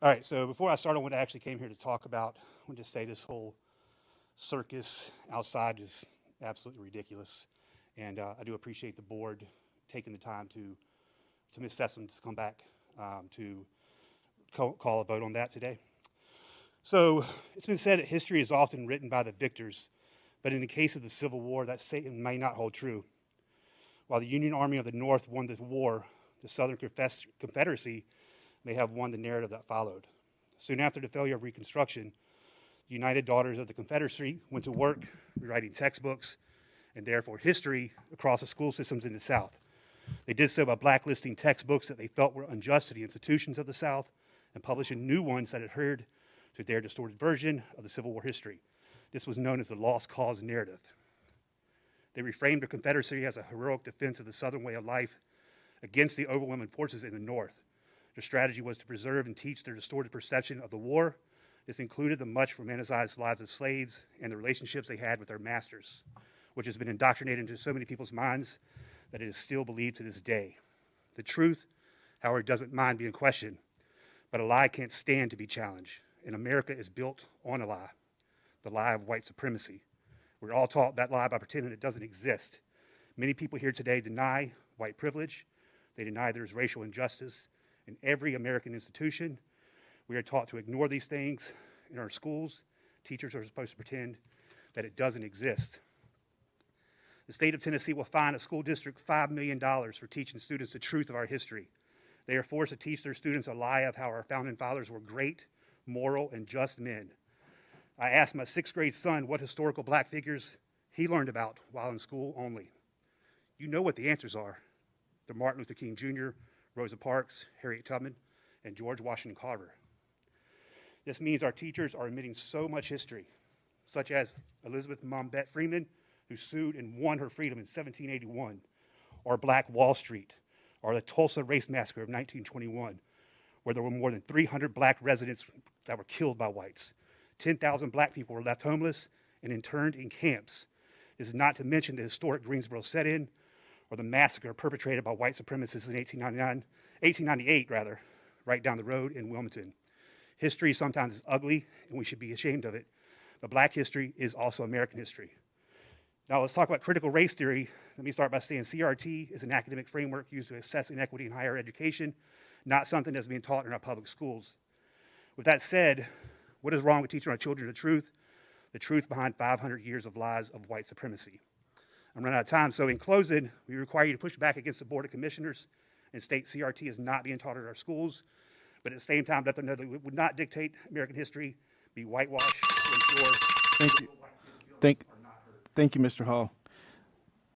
All right, so before I start on what I actually came here to talk about, I want to say this whole circus outside is absolutely ridiculous. And I do appreciate the board taking the time to Ms. Sessom to come back to call a vote on that today. So it's been said that history is often written by the victors, but in the case of the Civil War, that statement may not hold true. While the Union Army of the North won the war, the Southern Confederacy may have won the narrative that followed. Soon after the failure of Reconstruction, the United Daughters of the Confederacy went to work rewriting textbooks and therefore history across the school systems in the South. They did so by blacklisting textbooks that they felt were unjust to the institutions of the South and publishing new ones that adhered to their distorted version of the Civil War history. This was known as the lost cause narrative. They reframed the Confederacy as a heroic defense of the Southern way of life against the overwhelming forces in the North. Their strategy was to preserve and teach their distorted perception of the war. This included the much romanticized lives of slaves and the relationships they had with their masters, which has been indoctrinated into so many people's minds that it is still believed to this day. The truth, however, doesn't mind being questioned, but a lie can't stand to be challenged, and America is built on a lie, the lie of white supremacy. We're all taught that lie by pretending it doesn't exist. Many people here today deny white privilege. They deny there's racial injustice in every American institution. We are taught to ignore these things in our schools. Teachers are supposed to pretend that it doesn't exist. The state of Tennessee will fine a school district $5 million for teaching students the truth of our history. They are forced to teach their students a lie of how our founding fathers were great, moral, and just men. I asked my 6th grade son what historical black figures he learned about while in school only. You know what the answers are. They're Martin Luther King Jr., Rosa Parks, Harriet Tubman, and George Washington Carver. This means our teachers are omitting so much history, such as Elizabeth Mambet Freeman, who sued and won her freedom in 1781, or Black Wall Street, or the Tulsa Race Massacre of 1921, where there were more than 300 black residents that were killed by whites. 10,000 black people were left homeless and interned in camps. This is not to mention the historic Greensboro set-in, or the massacre perpetrated by white supremacists in 1898, right down the road in Wilmington. History sometimes is ugly, and we should be ashamed of it, but black history is also American history. Now let's talk about critical race theory. Let me start by saying CRT is an academic framework used to assess inequity in higher education, not something that's being taught in our public schools. With that said, what is wrong with teaching our children the truth behind 500 years of lies of white supremacy? I'm running out of time, so in closing, we require you to push back against the Board of Commissioners and state CRT is not being taught at our schools, but at the same time let them know that we would not dictate American history be whitewashed to ensure Thank you. Thank you, Mr. Hall.